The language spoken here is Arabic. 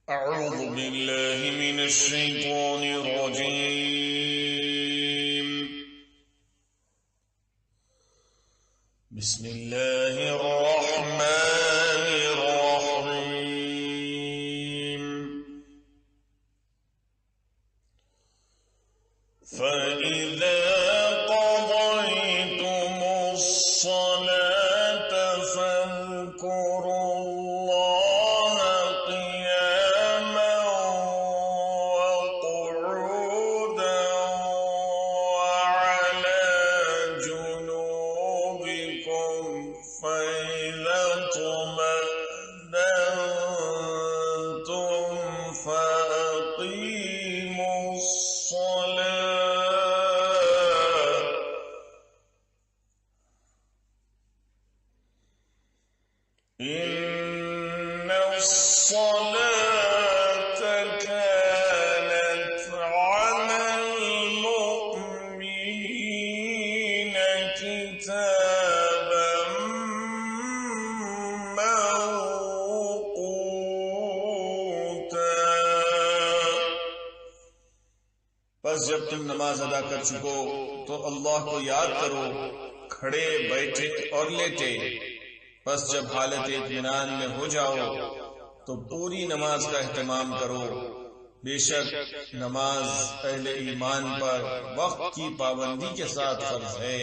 أعوذ بالله من الشيطان الرجيم. بسم الله الرحمن الرحيم. فإذا قضيتم الصلاة فاذكروا الله قياما وقعودا وعلى جنوبكم فإذا اطمأننتم فأقيموا الصلاة إن الصلاة كانت على المؤمنين كتابا موقوتا. बस जब तुम नमाज अदा कर चुको तो अल्लाह को याद करो, खड़े बैठे और लेटे। बस जब हालत इत्मीनान में हो जाओ तो पूरी नमाज का एहतमाम करो। बेशक नमाज अहले ईमान पर वक्त की पाबंदी के साथ फर्ज है।